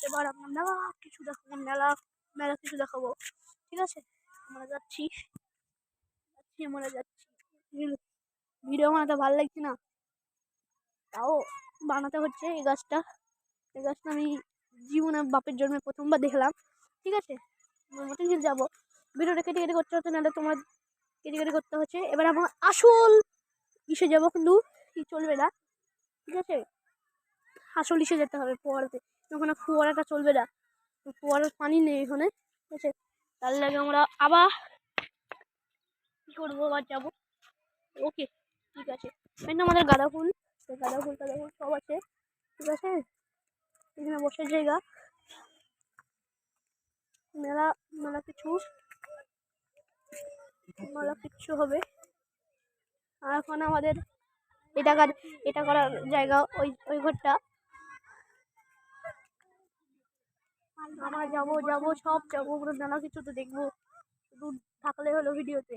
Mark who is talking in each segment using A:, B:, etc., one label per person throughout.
A: এবার আমরা মেলা কিছু দেখাবো, মেলা কিছু দেখাবো, ঠিক আছে? আমরা যাচ্ছি, ভিডিও বানাতে ভালো লাগছে না, তাও বানাতে হচ্ছে। এই গাছটা আমি জীবনে বাপের জন্মে প্রথমবার দেখলাম, ঠিক আছে? মোটিঝিল যাবো, ভিডিওটা কেটে কেটে করতে হচ্ছে, নাহলে তোমার কেটে কেটে করতে হচ্ছে। এবার আমার আসল ইসে যাবো, কিন্তু চলবে না, ঠিক আছে? আসল ইসে যেতে হবে ফোয়ারাতে, ওখানে ফোয়ারাটা চলবে না, ফোয়ারার পানি নেই এখানে, ঠিক আছে? তার লাগে আমরা আবার কি করবো, আবার যাবো। ওকে, ঠিক আছে। আমাদের গাঁদা ফুল সব আছে, ঠিক আছে? এখানে বসার জায়গা, মেলা মেলা কিছু হবে। আর এখন আমাদের এটা করার জায়গা, ওই ঘরটা আমরা যাবো সব যাবো, ওগুলো মেলা কিছু তো দেখবো, শুধু থাকলে হলো ভিডিওতে।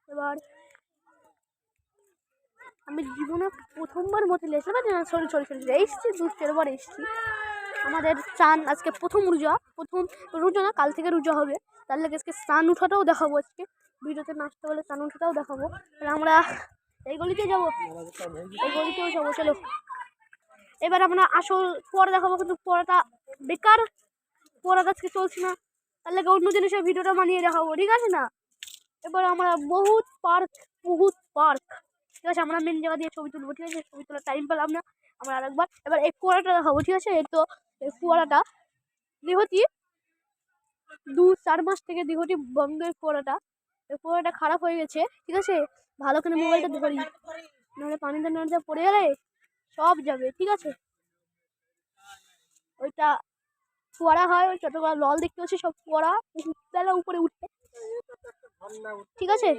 A: এবার আমি জীবনে প্রথমবার মতিঝিল এসেছিলাম, সরি এসেছি 2-4 বার এসেছি। আমাদের চান আজকে প্রথম রোজা না, কাল থেকে রোজা হবে, তার লাগে আজকে চান উঠাটাও দেখাবো, আজকে ভিডিওতে নাচতে বলে চান উঠাটাও দেখাবো। আমরা এই গলিতেও যাবো, চলো। এবার আমরা আসল পড়া দেখাবো, কিন্তু পড়াটা বেকার, পড়াটা আজকে চলছে না, তার লাগে অন্য জিনিসের ভিডিওটা বানিয়ে দেখাবো, ঠিক আছে না? এবার আমরা বহুত পার্ক, ঠিক আছে? আমরা মেন জায়গা দিয়ে ছবি তুলবো, ঠিক আছে? ছবি তোলার টাইম পেলাম না, আমরা আরেকবার। এবার এই ফোয়ারাটা দেখাবো, ঠিক আছে? এই তো এই ফোয়ারাটা দিহতি 2-4 মাস থেকে দিহতি বন্ধ, এই ফোয়ারাটা খারাপ হয়ে গেছে, ঠিক আছে? ভালো করে মোবাইলটা ধরি, নাহলে পানিতে নাড়তে পড়ে গেলে সব যাবে, ঠিক আছে? ওইটা ফোয়ারা হয়, ওই যতগুলো লল দেখতে হচ্ছে সব ফোয়ারা বেলা উপরে উঠে, ঠিক আছে?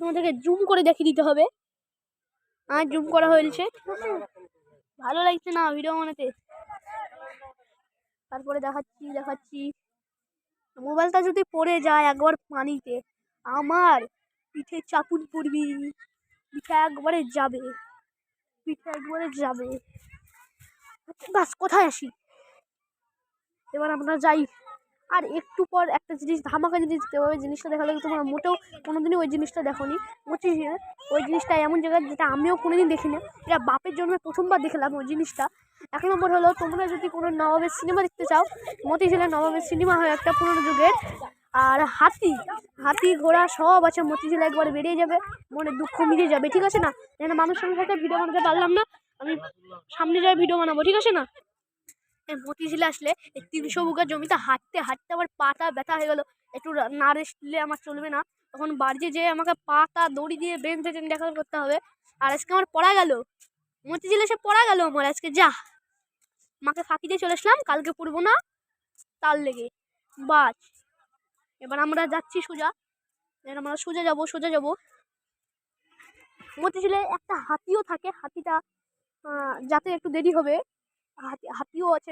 A: তোমাদেরকে জুম করে দেখিয়ে দিতে হবে, আর জুম করা হয়েছে, ভালো লাগছে না ভিডিও বানাতে। তারপরে দেখাচ্ছি মোবাইলটা যদি পড়ে যায় একবার পানিতে, আমার পিঠে চাপুন পড়বি, পিঠে একবারে যাবে। বাস কোথায় আসি, এবার আমরা যাই। আর একটু পর একটা জিনিস, ধামাকা জিনিস দিতে হবে, জিনিসটা দেখালে তোমরা মোটেও কোনোদিনই ওই জিনিসটা দেখোনি। মতিঝিল ওই জিনিসটা এমন জায়গা যেটা আমিও কোনোদিন দেখিনি, এটা বাপের জন্মে প্রথমবার দেখলাম ওই জিনিসটা। 1 নম্বর হলো, তোমরা যদি কোনো নবাবের সিনেমা দেখতে চাও, মতিঝিলের নবাবের সিনেমা হয় একটা পুরনো যুগের। আর হাতি ঘোড়া সব আছে মতিঝিল, একবার বেরিয়ে যাবে, মনে দুঃখ মিলিয়ে যাবে, ঠিক আছে না? যেন মানুষের সাথে ভিডিও বানাতে পারলাম না, আমি সামনে যাই ভিডিও বানাবো, ঠিক আছে না? মতিঝিলে আসলে এই 300 বিঘা জমিতে হাঁটতে আমার পাটা ব্যথা হয়ে গেল, একটু না রেস্টলে আমার চলবে না। তখন বাড়িতে যেয়ে আমাকে পাটা দড়ি দিয়ে বেঁধে দেখা করতে হবে। আর আজকে আমার পড়া গেল, মতিঝিলে এসে পড়া গেল আমার আজকে, যা মাকে ফাঁকি দিয়ে চলে আসলাম, কালকে পড়বো না তার লেগে বাস। এবার আমরা যাচ্ছি সোজা, সোজা যাবো। মতিঝিলে একটা হাতিও থাকে, হাতিটা যাতে একটু দেরি হবে, হাতিও আছে,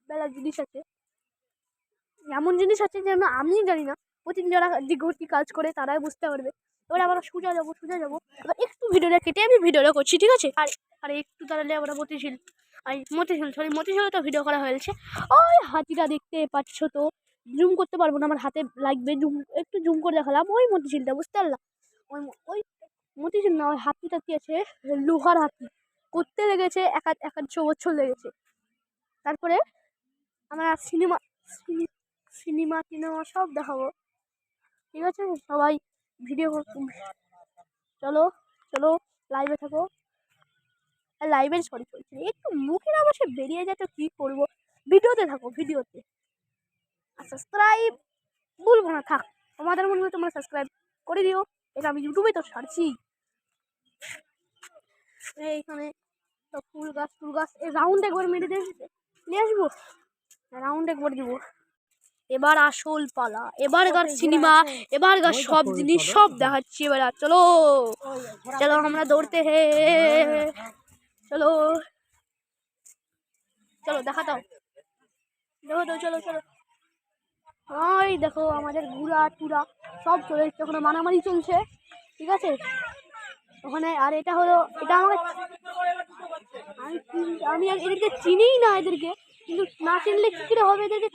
A: বেলার জিনিস আছে, এমন জিনিস আছে যেন আমি জানি না, প্রতিদিন যারা দিঘটি কাজ করে তারাই বুঝতে পারবে। এবার আমরা সোজা যাবো, এবার একটু ভিডিওটা কেটে আমি ভিডিওটা করছি, ঠিক আছে? আর একটু তাহলে আমরা মতিঝিল তো ভিডিও করা হয়েছে। ওই হাতিটা দেখতে পাচ্ছ তো, জুম করতে পারবো না, আমার হাতে লাগবে, একটু জুম করে দেখালাম, ওই মতিঝিলটা, বুঝতে পারলাম? ওই মতিঝিল না, ওই হাতিটা কি আছে, লোহার হাতি, করতে লেগেছে 100 বছর লেগেছে। তারপরে আমরা সিনেমা সব দেখাবো, ঠিক আছে? সবাই ভিডিও চলো লাইভে থাকো, লাইভে সরি চলছে, একটু মুখের অবশ্যই বেরিয়ে যায় তো কি করবো, ভিডিওতে থাকো, আর সাবস্ক্রাইব বলবো না, থাক, তোমাদের মনে হয় তোমরা সাবস্ক্রাইব করে দিও, এটা আমি ইউটিউবে তো ছাড়ছি। এইখানে ফুল গাছ এই রাউন্ড একবার মেরে নিয়ে আসবো, রাউন্ড একবার দিব। এবার আসল পালা, এবারকার সিনেমা, এবারকার সব জিনিস সব দেখাচ্ছি। এবার চলো আমরা দৌড়তে চলো দেখাতাম, চলো। ওই দেখো আমাদের ঘুরা টুরা সব চলে এসছে, ওখানে মারামারি চলছে, ঠিক আছে? ওখানে আর এটা আমাকে আমি আর এদেরকে চিনিই না এদেরকে, কিন্তু না চিনলে কী করে হবে এদেরকে